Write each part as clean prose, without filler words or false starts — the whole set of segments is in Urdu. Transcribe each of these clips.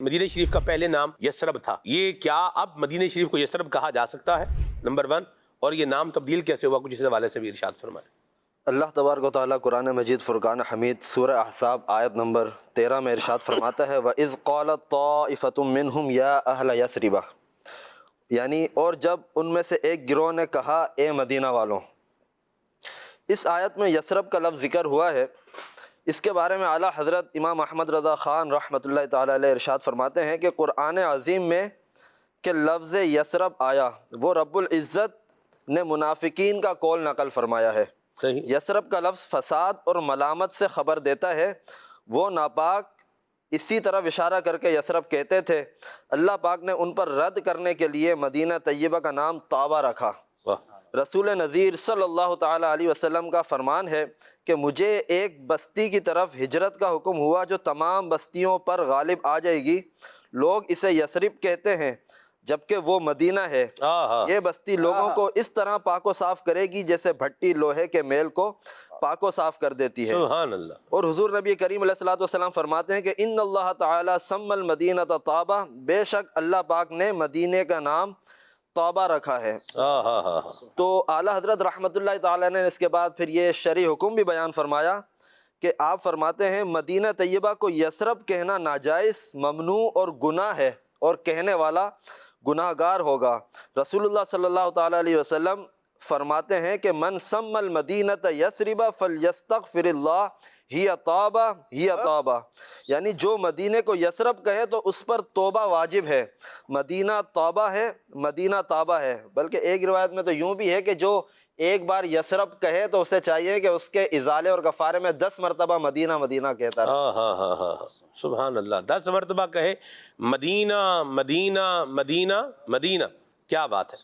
مدینہ شریف کا پہلے نام یثرب تھا، یہ کیا اب مدینہ شریف کو یثرب کہا جا سکتا ہے؟ نمبر 1، اور یہ نام تبدیل کیسے ہوا، کچھ اس حوالے سے بھی ارشاد فرمائیں۔ اللہ تبارک و تعالیٰ قرآن مجید فرقان حمید سورہ احزاب آیت نمبر 13 میں ارشاد فرماتا ہے وَإِذْ قَالَتْ طَائِفَةٌ مِّنْهُمْ يَا أَهْلَ يَثْرِبَ، یعنی اور جب ان میں سے ایک گروہ نے کہا اے مدینہ والوں۔ اس آیت میں یثرب کا لفظ ذکر ہوا ہے، اس کے بارے میں اعلیٰ حضرت امام احمد رضا خان رحمۃ اللہ تعالیٰ علیہ ارشاد فرماتے ہیں کہ قرآن عظیم میں کہ لفظ یثرب آیا وہ رب العزت نے منافقین کا قول نقل فرمایا ہے۔ صحیح۔ یثرب کا لفظ فساد اور ملامت سے خبر دیتا ہے، وہ ناپاک اسی طرح اشارہ کر کے یثرب کہتے تھے۔ اللہ پاک نے ان پر رد کرنے کے لیے مدینہ طیبہ کا نام طابہ رکھا۔ رسول نذیر صلی اللہ تعالیٰ علیہ وسلم کا فرمان ہے کہ مجھے ایک بستی کی طرف ہجرت کا حکم ہوا جو تمام بستیوں پر غالب آ جائے گی، لوگ اسے یثرب کہتے ہیں جبکہ وہ مدینہ ہے۔ یہ بستی لوگوں کو اس طرح پاک و صاف کرے گی جیسے بھٹی لوہے کے میل کو پاک و صاف کر دیتی ہے۔ سبحان اللہ۔ اور حضور نبی کریم علیہ الصلوۃ والسلام فرماتے ہیں کہ ان اللہ تعالیٰ سمی المدینہ طابہ، بے شک اللہ پاک نے مدینے کا نام طابہ رکھا ہے۔ تو اعلیٰ حضرت رحمۃ اللہ تعالیٰ نے اس کے بعد پھر یہ شرعی حکم بھی بیان فرمایا کہ آپ فرماتے ہیں مدینہ طیبہ کو یثرب کہنا ناجائز، ممنوع اور گناہ ہے، اور کہنے والا گناہ گار ہوگا۔ رسول اللہ صلی اللہ تعالیٰ علیہ وسلم فرماتے ہیں کہ من سمی المدینۃ یثرب فلیستغفر اللہ ہی طابہ ہی طابہ، یعنی جو مدینے کو یثرب کہے تو اس پر توبہ واجب ہے، مدینہ طابہ ہے، مدینہ طابہ ہے۔ بلکہ ایک روایت میں تو یوں بھی ہے کہ جو ایک بار یثرب کہے تو اسے چاہیے کہ اس کے ازالے اور کفارے میں 10 مرتبہ مدینہ مدینہ کہتا رہے۔ سبحان اللہ، 10 مرتبہ کہے مدینہ مدینہ مدینہ مدینہ، کیا بات ہے۔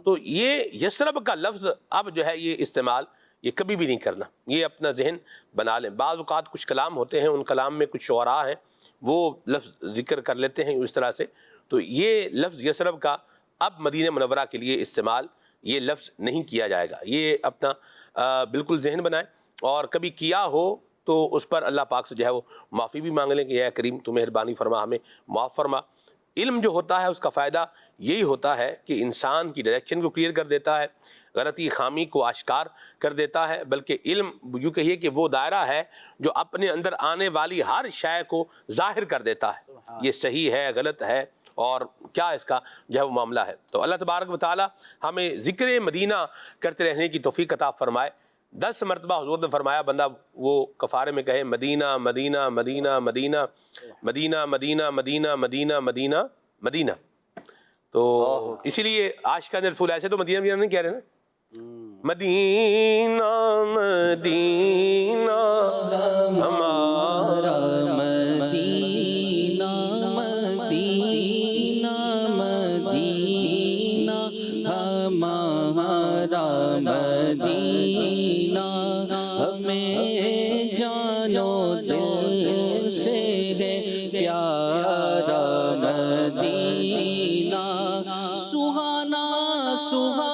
تو یہ یثرب کا لفظ اب جو ہے یہ استعمال یہ کبھی بھی نہیں کرنا، یہ اپنا ذہن بنا لیں۔ بعض اوقات کچھ کلام ہوتے ہیں، ان کلام میں کچھ شعراء ہیں وہ لفظ ذکر کر لیتے ہیں اس طرح سے، تو یہ لفظ یثرب کا اب مدینہ منورہ کے لیے استعمال یہ لفظ نہیں کیا جائے گا، یہ اپنا بالکل ذہن بنائیں، اور کبھی کیا ہو تو اس پر اللہ پاک سے جو ہے وہ معافی بھی مانگ لیں کہ اے کریم تو مہربانی فرما، ہمیں معاف فرما۔ علم جو ہوتا ہے اس کا فائدہ یہی ہوتا ہے کہ انسان کی ڈائریکشن کو کلیئر کر دیتا ہے، غلطی خامی کو آشکار کر دیتا ہے، بلکہ علم یوں کہیے کہ وہ دائرہ ہے جو اپنے اندر آنے والی ہر شے کو ظاہر کر دیتا ہے، یہ صحیح ہے، غلط ہے، اور کیا اس کا جو ہے وہ معاملہ ہے۔ تو اللہ تبارک و تعالی ہمیں ذکر مدینہ کرتے رہنے کی توفیق عطا فرمائے۔ 10 مرتبہ حضور نے فرمایا بندہ وہ کفارے میں کہے مدینہ مدینہ مدینہ مدینہ مدینہ مدینہ مدینہ مدینہ مدینہ مدینہ۔ تو اسی لیے عاشقان رسول ایسے تو مدینہ مدینہ نہیں کہہ رہے نا، مدینہ مدینہ ہمارا مدینہ مدینہ مدینہ ہمارا مدینہ، ہمیں جانو دل سے ہے پیارا مدینہ، سہانا سہانا